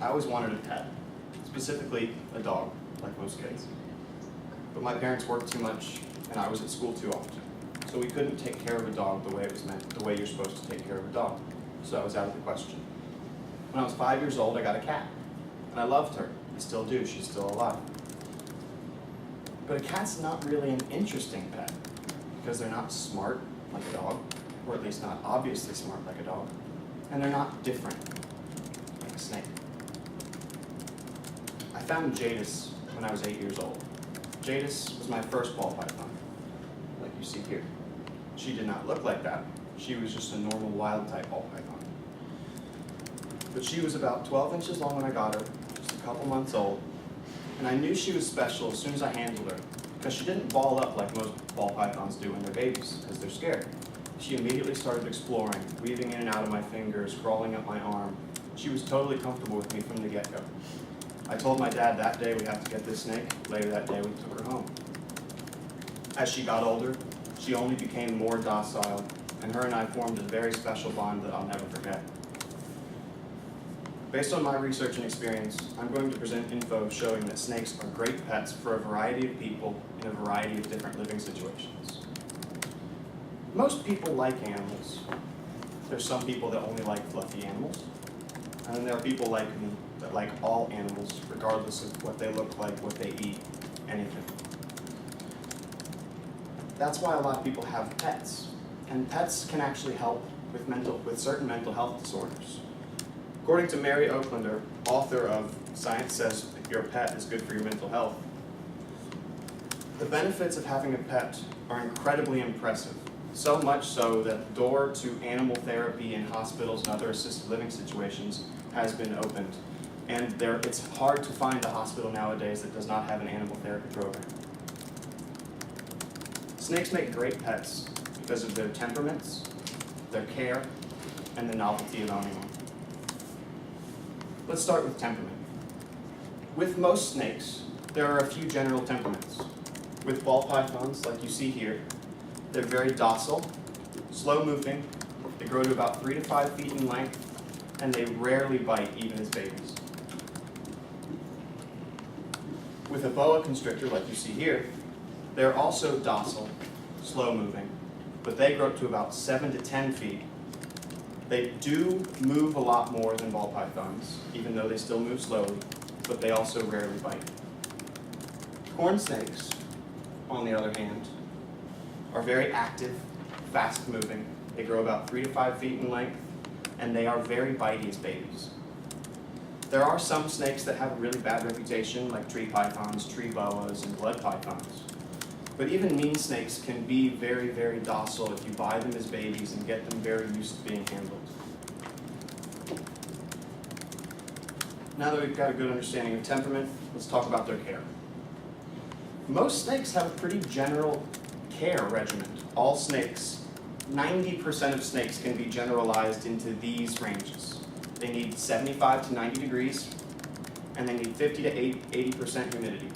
I always wanted a pet, specifically a dog, like most kids. But my parents worked too much, and I was at school too often. So we couldn't take care of a dog the way it was meant, the way you're supposed to take care of a dog. So that was out of the question. When I was 5 years old, I got a cat. And I loved her. I still do. She's still alive. But a cat's not really an interesting pet because they're not smart like a dog, or at least not obviously smart like a dog, and they're not different like a snake. I found Jadis when I was 8 years old. Jadis was my first ball python, like you see here. She did not look like that. She was just a normal wild type ball python. But she was about 12 inches long when I got her, just a couple months old, and I knew she was special as soon as I handled her, because she didn't ball up like most ball pythons do when they're babies, because they're scared. She immediately started exploring, weaving in and out of my fingers, crawling up my arm. She was totally comfortable with me from the get-go. I told my dad that day we have to get this snake. Later that day we took her home. As she got older, she only became more docile, and her and I formed a very special bond that I'll never forget. Based on my research and experience, I'm going to present info showing that snakes are great pets for a variety of people in a variety of different living situations. Most people like animals. There's some people that only like fluffy animals, and then there are people like me that like all animals, regardless of what they look like, what they eat, anything. That's why a lot of people have pets, and pets can actually help with certain mental health disorders. According to Mary Oaklander, author of Science Says Your Pet is Good for Your Mental Health, the benefits of having a pet are incredibly impressive, so much so that the door to animal therapy in hospitals and other assisted living situations has been opened. And it's hard to find a hospital nowadays that does not have an animal therapy program. Snakes make great pets because of their temperaments, their care, and the novelty of owning them. Let's start with temperament. With most snakes, there are a few general temperaments. With ball pythons, like you see here, they're very docile, slow-moving, they grow to about 3 to 5 feet in length, and they rarely bite even as babies. With a boa constrictor, like you see here, they're also docile, slow-moving, but they grow up to about 7 to 10 feet. They do move a lot more than ball pythons, even though they still move slowly, but they also rarely bite. Corn snakes, on the other hand, are very active, fast-moving. They grow about 3 to 5 feet in length, and they are very bitey as babies. There are some snakes that have a really bad reputation, like tree pythons, tree boas, and blood pythons. But even mean snakes can be very, very docile if you buy them as babies and get them very used to being handled. Now that we've got a good understanding of temperament, let's talk about their care. Most snakes have a pretty general care regimen. All snakes, 90% of snakes can be generalized into these ranges. They need 75 to 90 degrees, and they need 50 to 80% humidity.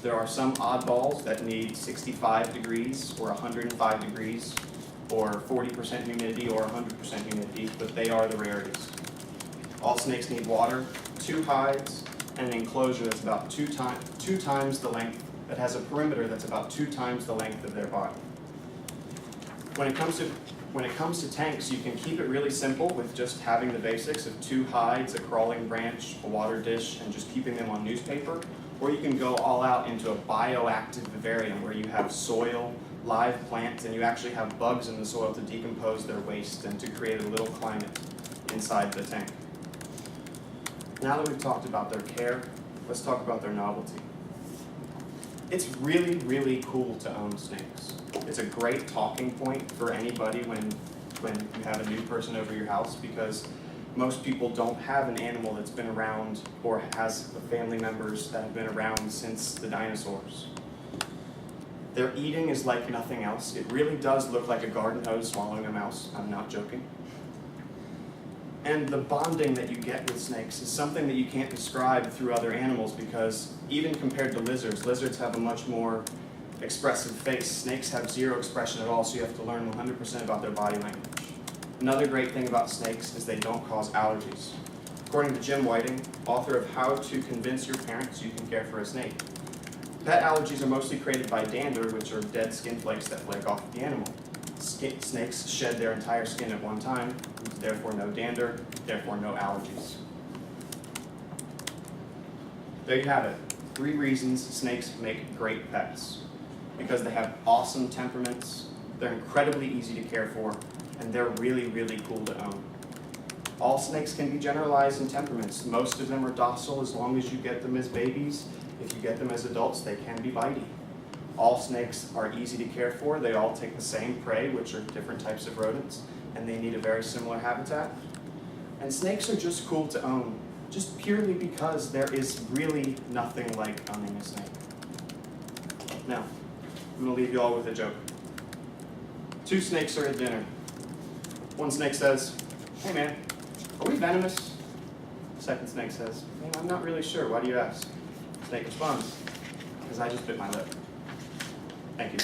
There are some oddballs that need 65 degrees or 105 degrees or 40% humidity or 100% humidity, but they are the rarities. All snakes need water, 2 hides, and an enclosure that's about two times the length, that has a perimeter that's about 2 times the length of their body. When it comes to tanks, you can keep it really simple with just having the basics of 2 hides, a crawling branch, a water dish, and just keeping them on newspaper. Or you can go all out into a bioactive vivarium where you have soil, live plants, and you actually have bugs in the soil to decompose their waste and to create a little climate inside the tank. Now that we've talked about their care, let's talk about their novelty. It's really, really cool to own snakes. It's a great talking point for anybody when you have a new person over your house, because most people don't have an animal that's been around or has family members that have been around since the dinosaurs. Their eating is like nothing else. It really does look like a garden hose swallowing a mouse. I'm not joking. And the bonding that you get with snakes is something that you can't describe through other animals, because even compared to lizards have a much more expressive face. Snakes have 0 expression at all, so you have to learn 100% about their body language. Another great thing about snakes is they don't cause allergies. According to Jim Whiting, author of How to Convince Your Parents You Can Care for a Snake, pet allergies are mostly created by dander, which are dead skin flakes that flake off the animal. Snakes shed their entire skin at one time, therefore no dander, therefore no allergies. There you have it. 3 reasons snakes make great pets. Because they have awesome temperaments, they're incredibly easy to care for, and they're really, really cool to own. All snakes can be generalized in temperaments. Most of them are docile as long as you get them as babies. If you get them as adults, they can be bitey. All snakes are easy to care for. They all take the same prey, which are different types of rodents, and they need a very similar habitat. And snakes are just cool to own, just purely because there is really nothing like owning a snake. Now, I'm going to leave you all with a joke. 2 snakes are at dinner. One snake says, "Hey man, are we venomous?" Second snake says, "I'm not really sure. Why do you ask?" Snake responds, "Because I just bit my lip." Thank you.